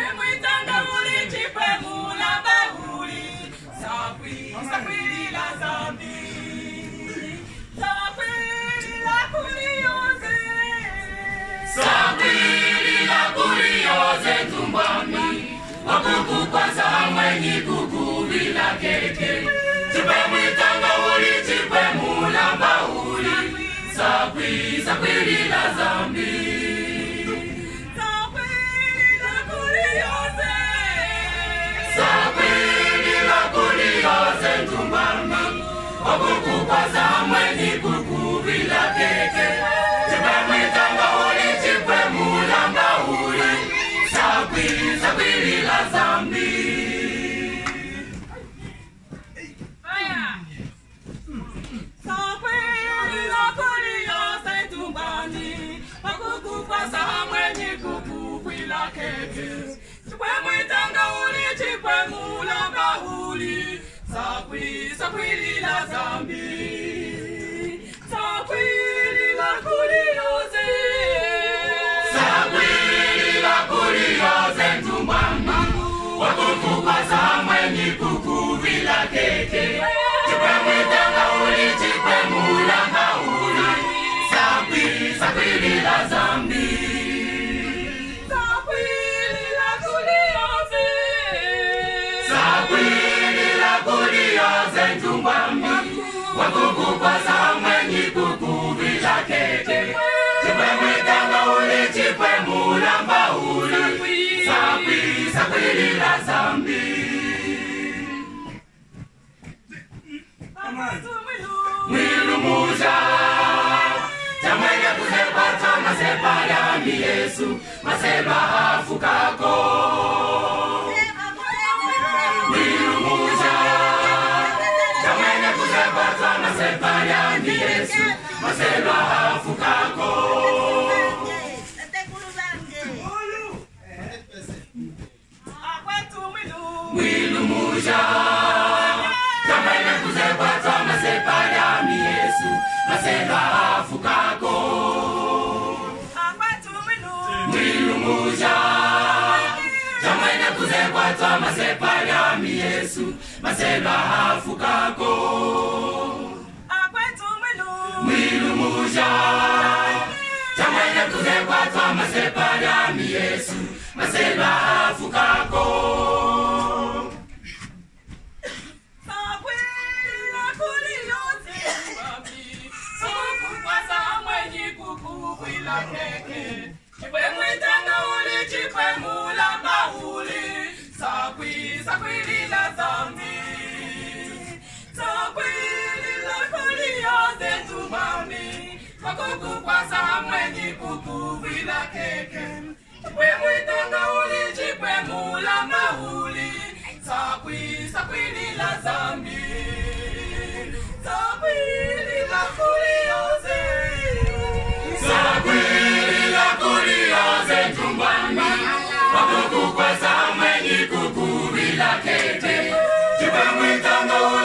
mwitanga uli chipwe mula bahuli. Sakwili la zambi. Sakwili la kulioze. Sakwili la kulioze tumbami. Wakuku kwanza mwenye kuku vila keke. Chipwe mwitanga uli chipwe mula bahuli. Sakwili la zambi. Sakwili la kulioze. Sakwili la kulioze tumbami. Wakuku kwanza mwenye kuku vila keke. Chipwe mwitanga uli chipwe mula bahuli. Sakwili la zambi. Sakwili la kulioze tumbani. Wakuku kwanza mwenye kuku vila keke. Chipwe mwitanga uli chipwe mula bahuli. Sakwili la zambi. Sakwili la kulioze. Sakwili la kulioze tumbani. Wakuku kwanza mwenye kuku vila keke. Chipwe mwitanga uli chipwe mula bahuli. Sakwili la zambi. Sakwili la kulioze. Sakwili la kulioze tumbani. Wakuku kwanza mwenye kuku vila keke. Chipwe mwitanga uli chipwe mula bahuli. Sakwili la zambi. Mwilu muja jamwene kuzepata masepa ya mi Yesu. Maseba afukako. Mwilu muja jamwene kuzepata masepa ya mi Yesu. Maseba afukako. Mwilu muja jamwene kuzepata masepa ya mi Yesu. Maseba afukako. Mwilu muja jamwene kuzepata masepa ya mi Yesu. Maseba afukako. Mwilu muja jamwene kuzepata masepa ya mi Yesu. Maseba afukako. Chipwe mwitanga uli chipwe mula bahuli. Sakwili la zambi. Sakwili la kulioze tumbani. Wakuku kwanza mwenye kuku vila keke. Chipwe mwitanga uli chipwe mula bahuli. Sakwili la zambi. Sakwili la kulioze. Sakwili la kulioze tumbani. Wakuku kwanza mwenye kuku vila keke. Chipwe mwitanga uli